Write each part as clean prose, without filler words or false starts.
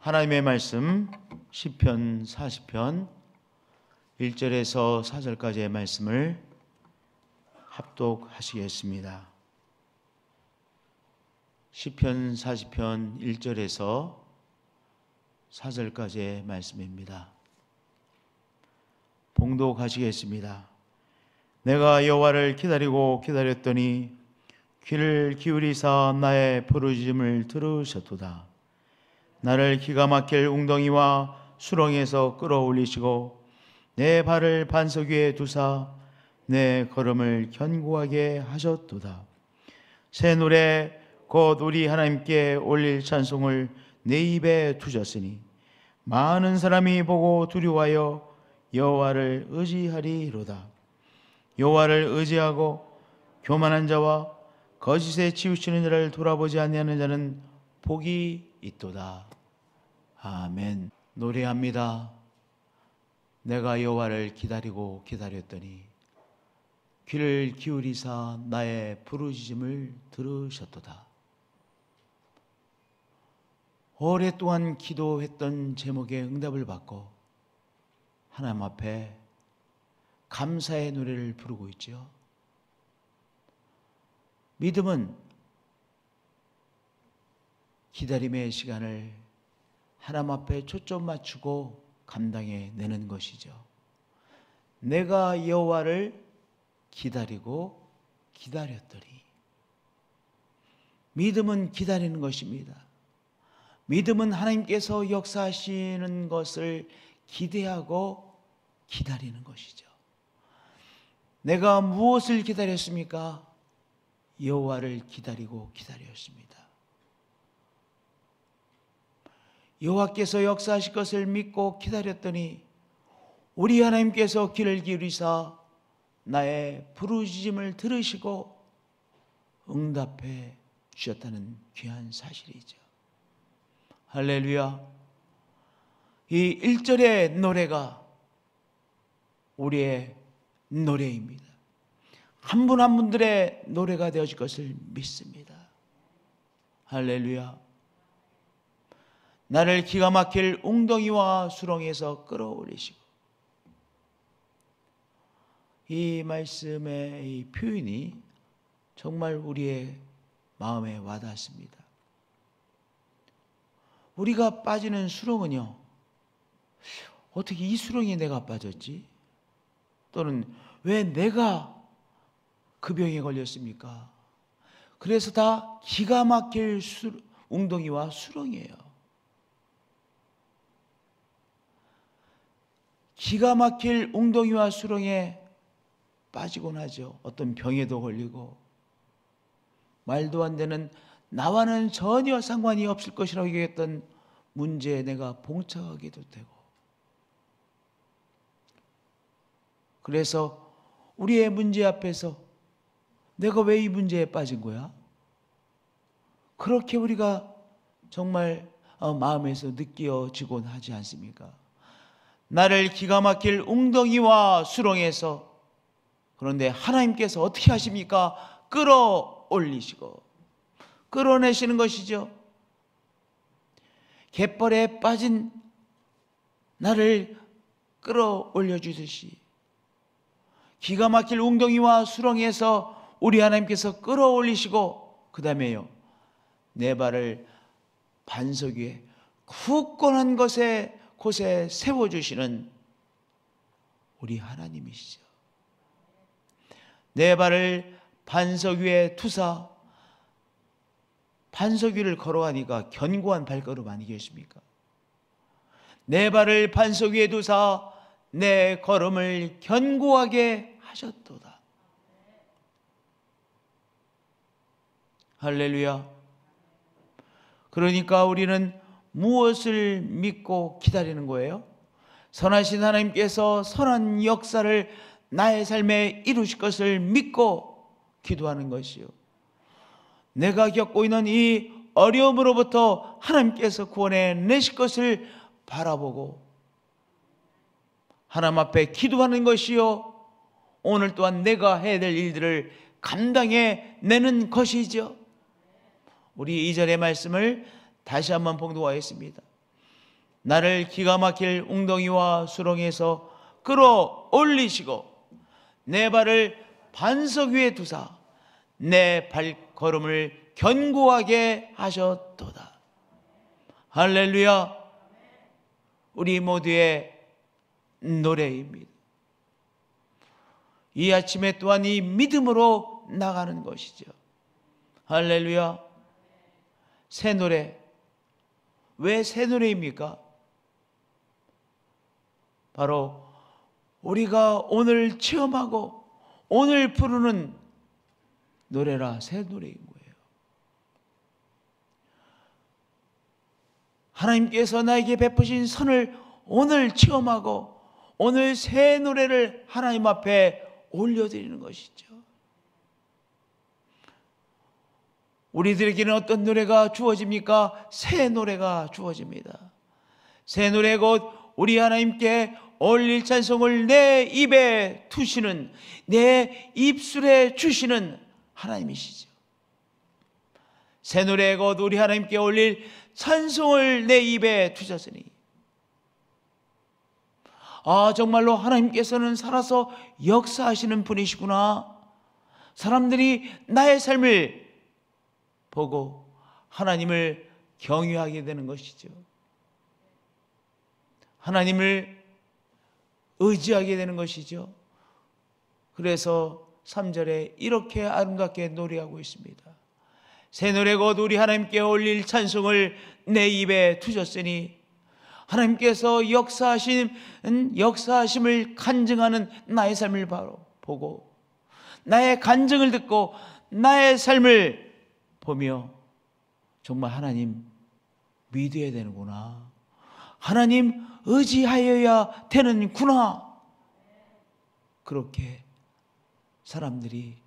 하나님의 말씀 시편 40편 1절에서 4절까지의 말씀을 합독하시겠습니다. 시편 40편 1절에서 4절까지의 말씀입니다. 봉독하시겠습니다. 내가 여호와를 기다리고 기다렸더니 귀를 기울이사 나의 부르짖음을 들으셨도다. 나를 기가 막힐 웅덩이와 수렁에서 끌어올리시고 내 발을 반석 위에 두사 내 걸음을 견고하게 하셨도다. 새 노래 곧 우리 하나님께 올릴 찬송을 내 입에 두셨으니 많은 사람이 보고 두려워하여 여호와를 의지하리로다. 여호와를 의지하고 교만한 자와 거짓에 치우치는 자를 돌아보지 아니하는 자는 복이 있도다. 아멘. 노래합니다. 내가 여호와를 기다리고 기다렸더니 귀를 기울이사 나의 부르짖음을 들으셨도다. 오랫동안 기도했던 제목에 응답을 받고 하나님 앞에 감사의 노래를 부르고 있죠. 믿음은 기다림의 시간을 하나님 앞에 초점 맞추고 감당해 내는 것이죠. 내가 여호와를 기다리고 기다렸더니, 믿음은 기다리는 것입니다. 믿음은 하나님께서 역사하시는 것을 기대하고 기다리는 것이죠. 내가 무엇을 기다렸습니까? 여호와를 기다리고 기다렸습니다. 여호와께서 역사하실 것을 믿고 기다렸더니 우리 하나님께서 귀를 기울이사 나의 부르짖음을 들으시고 응답해 주셨다는 귀한 사실이죠. 할렐루야. 이 1절의 노래가 우리의 노래입니다. 한 분 한 분들의 노래가 되어질 것을 믿습니다. 할렐루야. 나를 기가 막힐 웅덩이와 수렁에서 끌어올리시고, 이 말씀의 이 표현이 정말 우리의 마음에 와닿습니다. 우리가 빠지는 수렁은요, 어떻게 이 수렁에 내가 빠졌지? 또는 왜 내가 그 병에 걸렸습니까? 그래서 다 기가 막힐 웅덩이와 수렁이에요. 기가 막힐 웅덩이와 수렁에 빠지곤 하죠. 어떤 병에도 걸리고, 말도 안 되는, 나와는 전혀 상관이 없을 것이라고 얘기했던 문제에 내가 봉착하기도 되고, 그래서 우리의 문제 앞에서 내가 왜 이 문제에 빠진 거야? 그렇게 우리가 정말 마음에서 느껴지곤 하지 않습니까? 나를 기가 막힐 웅덩이와 수렁에서, 그런데 하나님께서 어떻게 하십니까? 끌어올리시고 끌어내시는 것이죠. 갯벌에 빠진 나를 끌어올려 주듯이 기가 막힐 웅덩이와 수렁에서 우리 하나님께서 끌어올리시고, 그 다음에요, 내 발을 반석 위에 굳건한 곳에 세워주시는 우리 하나님이시죠. 내 발을 반석 위에 두사, 반석 위를 걸어가니까 견고한 발걸음 아니겠습니까? 내 발을 반석 위에 두사 내 걸음을 견고하게 하셨도다. 할렐루야. 그러니까 우리는 무엇을 믿고 기다리는 거예요? 선하신 하나님께서 선한 역사를 나의 삶에 이루실 것을 믿고 기도하는 것이요. 내가 겪고 있는 이 어려움으로부터 하나님께서 구원해 내실 것을 바라보고 하나님 앞에 기도하는 것이요, 오늘 또한 내가 해야 될 일들을 감당해 내는 것이죠. 우리 2절의 말씀을 다시 한번 봉독하겠습니다. 나를 기가 막힐 웅덩이와 수렁에서 끌어올리시고 내 발을 반석 위에 두사 내 발걸음을 견고하게 하셨도다. 할렐루야. 우리 모두의 노래입니다. 이 아침에 또한 이 믿음으로 나가는 것이죠. 할렐루야. 새 노래. 왜 새 노래입니까? 바로 우리가 오늘 체험하고 오늘 부르는 노래라 새 노래인 거예요. 하나님께서 나에게 베푸신 선을 오늘 체험하고 오늘 새 노래를 하나님 앞에 올려드리는 것이죠. 우리들에게는 어떤 노래가 주어집니까? 새 노래가 주어집니다. 새 노래 곧 우리 하나님께 올릴 찬송을 내 입에 두시는, 내 입술에 주시는 하나님이시죠. 새 노래 곧 우리 하나님께 올릴 찬송을 내 입에 두셨으니, 아, 정말로 하나님께서는 살아서 역사하시는 분이시구나. 사람들이 나의 삶을 보고 하나님을 경외하게 되는 것이죠. 하나님을 의지하게 되는 것이죠. 그래서 3절에 이렇게 아름답게 노래하고 있습니다. 새 노래 곧 우리 하나님께 올릴 찬송을 내 입에 두셨으니, 하나님께서 역사하심을 간증하는 나의 삶을 바로 보고 나의 간증을 듣고 나의 삶을 보며 정말 하나님 믿어야 되는구나, 하나님 의지하여야 되는구나, 그렇게 사람들이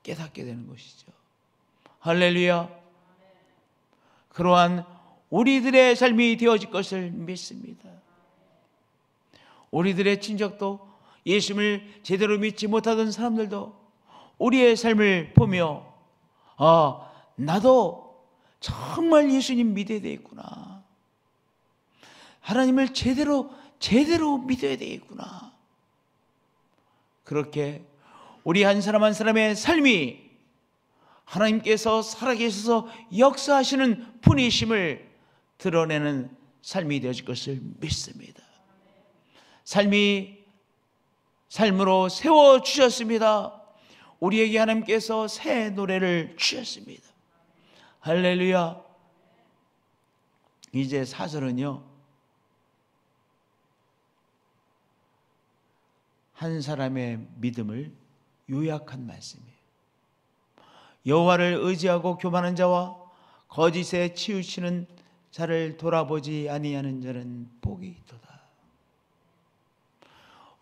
깨닫게 되는 것이죠. 할렐루야. 그러한 우리들의 삶이 되어질 것을 믿습니다. 우리들의 친척도, 예수님을 제대로 믿지 못하던 사람들도 우리의 삶을 보며, 아, 나도 정말 예수님 믿어야 되겠구나, 하나님을 제대로 믿어야 되겠구나, 그렇게 우리 한 사람 한 사람의 삶이 하나님께서 살아계셔서 역사하시는 분이심을 드러내는 삶이 되어질 것을 믿습니다. 삶으로 세워주셨습니다. 우리에게 하나님께서 새 노래를 주셨습니다. 할렐루야. 이제 4절은요, 한 사람의 믿음을 요약한 말씀이에요. 여호와를 의지하고 교만한 자와 거짓에 치우치는 자를 돌아보지 아니하는 자는 복이 있도다.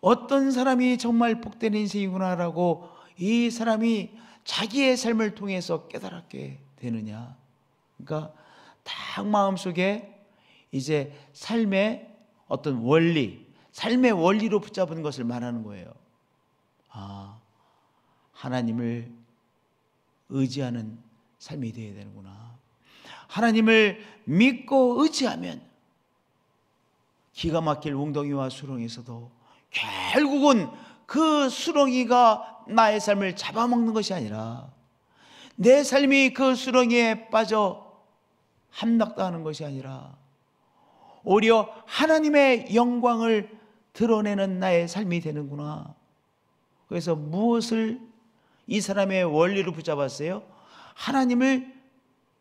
어떤 사람이 정말 복된 인생이구나라고 이 사람이 자기의 삶을 통해서 깨달았게 되느냐. 그러니까 딱 마음속에 이제 삶의 어떤 원리, 삶의 원리로 붙잡은 것을 말하는 거예요. 아, 하나님을 의지하는 삶이 되어야 되는구나. 하나님을 믿고 의지하면 기가 막힐 웅덩이와 수렁에서도 결국은 그 수렁이가 나의 삶을 잡아먹는 것이 아니라 내 삶이 그 수렁이에 빠져 함락당하는 것이 아니라 오히려 하나님의 영광을 드러내는 나의 삶이 되는구나. 그래서 무엇을 이 사람의 원리로 붙잡았어요? 하나님을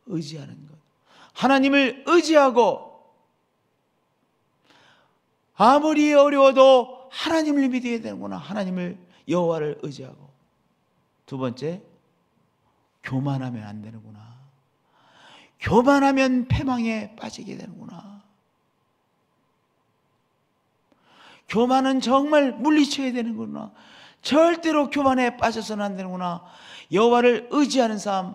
의지하는 것. 하나님을 의지하고 아무리 어려워도 하나님을 믿어야 되는구나. 하나님을, 여호와를 의지하고. 두 번째, 교만하면 안 되는구나. 교만하면 패망에 빠지게 되는구나. 교만은 정말 물리쳐야 되는구나. 절대로 교만에 빠져서는 안 되는구나. 여호와를 의지하는 삶.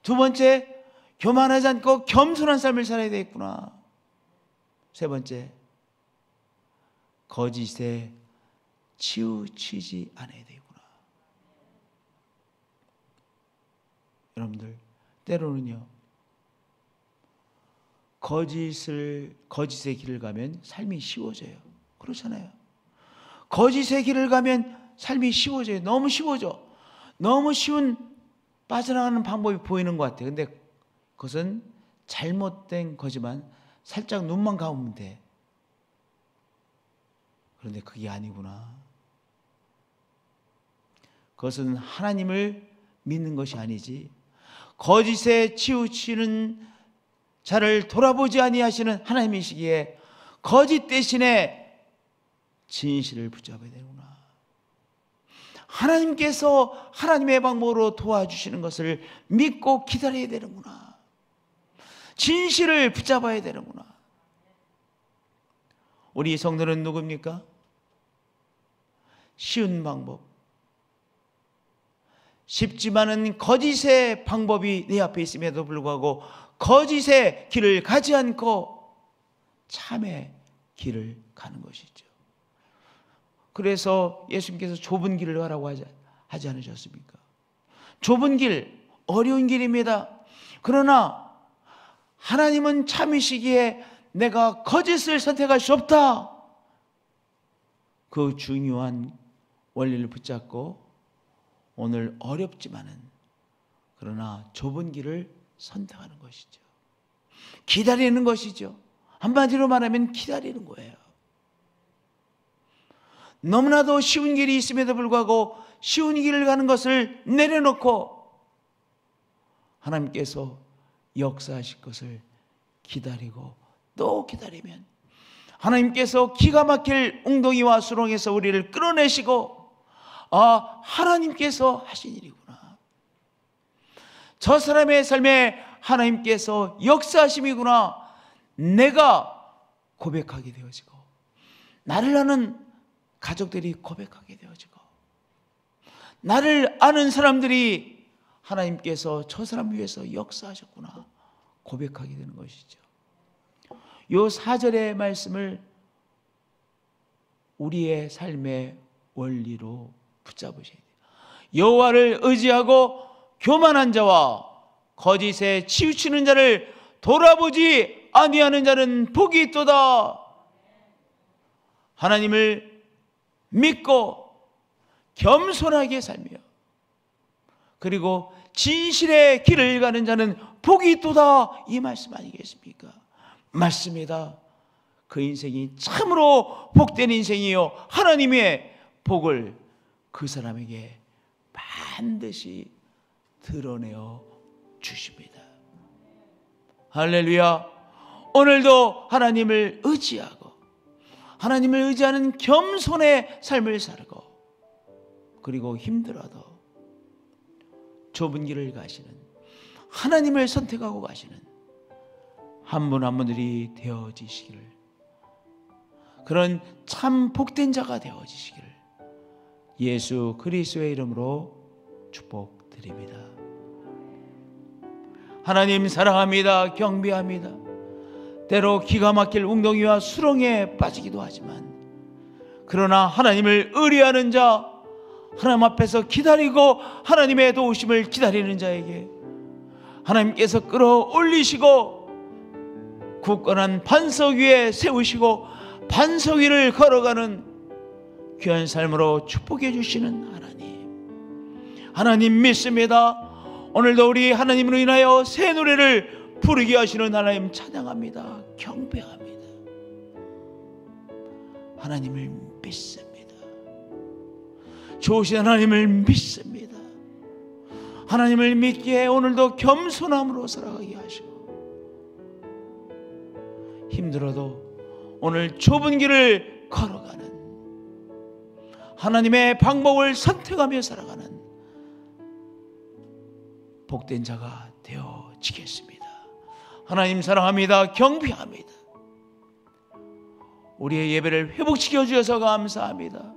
두 번째, 교만하지 않고 겸손한 삶을 살아야 되겠구나. 세 번째, 거짓에 치우치지 않아야 되겠구나. 여러분들, 때로는요, 거짓의 길을 가면 삶이 쉬워져요. 그렇잖아요. 거짓의 길을 가면 삶이 쉬워져요. 너무 쉬워져. 너무 쉬운 빠져나가는 방법이 보이는 것 같아요. 근데 그것은 잘못된 거지만 살짝 눈만 감으면 돼. 그런데 그게 아니구나. 그것은 하나님을 믿는 것이 아니지, 거짓에 치우치는 자를 돌아보지 아니하시는 하나님이시기에 거짓 대신에 진실을 붙잡아야 되는구나. 하나님께서 하나님의 방법으로 도와주시는 것을 믿고 기다려야 되는구나. 진실을 붙잡아야 되는구나. 우리 성도는 누굽니까? 쉬운 방법, 쉽지만은 거짓의 방법이 내 앞에 있음에도 불구하고 거짓의 길을 가지 않고 참의 길을 가는 것이죠. 그래서 예수님께서 좁은 길을 가라고 하지 않으셨습니까? 좁은 길, 어려운 길입니다. 그러나 하나님은 참이시기에 내가 거짓을 선택할 수 없다. 그 중요한 원리를 붙잡고 오늘 어렵지만은 그러나 좁은 길을 선택하는 것이죠. 기다리는 것이죠. 한마디로 말하면 기다리는 거예요. 너무나도 쉬운 길이 있음에도 불구하고 쉬운 길을 가는 것을 내려놓고 하나님께서 역사하실 것을 기다리고 또 기다리면 하나님께서 기가 막힐 웅덩이와 수렁에서 우리를 끌어내시고, 아, 하나님께서 하신 일이구나. 저 사람의 삶에 하나님께서 역사하심이구나. 내가 고백하게 되어지고, 나를 아는 가족들이 고백하게 되어지고, 나를 아는 사람들이 하나님께서 저 사람 위해서 역사하셨구나 고백하게 되는 것이죠. 요 4절의 말씀을 우리의 삶의 원리로 붙잡으셔야 돼요. 여호와를 의지하고 교만한 자와 거짓에 치우치는 자를 돌아보지 아니하는 자는 복이 있도다. 하나님을 믿고 겸손하게 살며 그리고 진실의 길을 가는 자는 복이 있도다. 이 말씀 아니겠습니까? 맞습니다. 그 인생이 참으로 복된 인생이요, 하나님의 복을 그 사람에게 반드시 드러내어 주십니다. 할렐루야. 오늘도 하나님을 의지하고 하나님을 의지하는 겸손의 삶을 살고, 그리고 힘들어도 좁은 길을 가시는, 하나님을 선택하고 가시는 한 분 한 분들이 되어지시기를, 그런 참 복된 자가 되어지시기를 예수 그리스도의 이름으로 축복드립니다. 하나님 사랑합니다. 경배합니다. 때로 기가 막힐 웅덩이와 수렁에 빠지기도 하지만, 그러나 하나님을 의뢰하는 자, 하나님 앞에서 기다리고 하나님의 도우심을 기다리는 자에게 하나님께서 끌어올리시고 굳건한 반석 위에 세우시고 반석 위를 걸어가는 귀한 삶으로 축복해 주시는 하나님 믿습니다. 오늘도 우리 하나님으로 인하여 새 노래를 부르게 하시는 하나님 찬양합니다. 경배합니다. 하나님을 믿습니다. 좋으신 하나님을 믿습니다. 하나님을 믿기에 오늘도 겸손함으로 살아가게 하시고, 힘들어도 오늘 좁은 길을 걸어가는, 하나님의 방법을 선택하며 살아가는 복된 자가 되어지겠습니다. 하나님 사랑합니다. 경배합니다. 우리의 예배를 회복시켜 주셔서 감사합니다.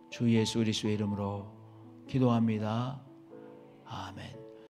주 예수 그리스도의 이름으로 기도합니다. 아멘.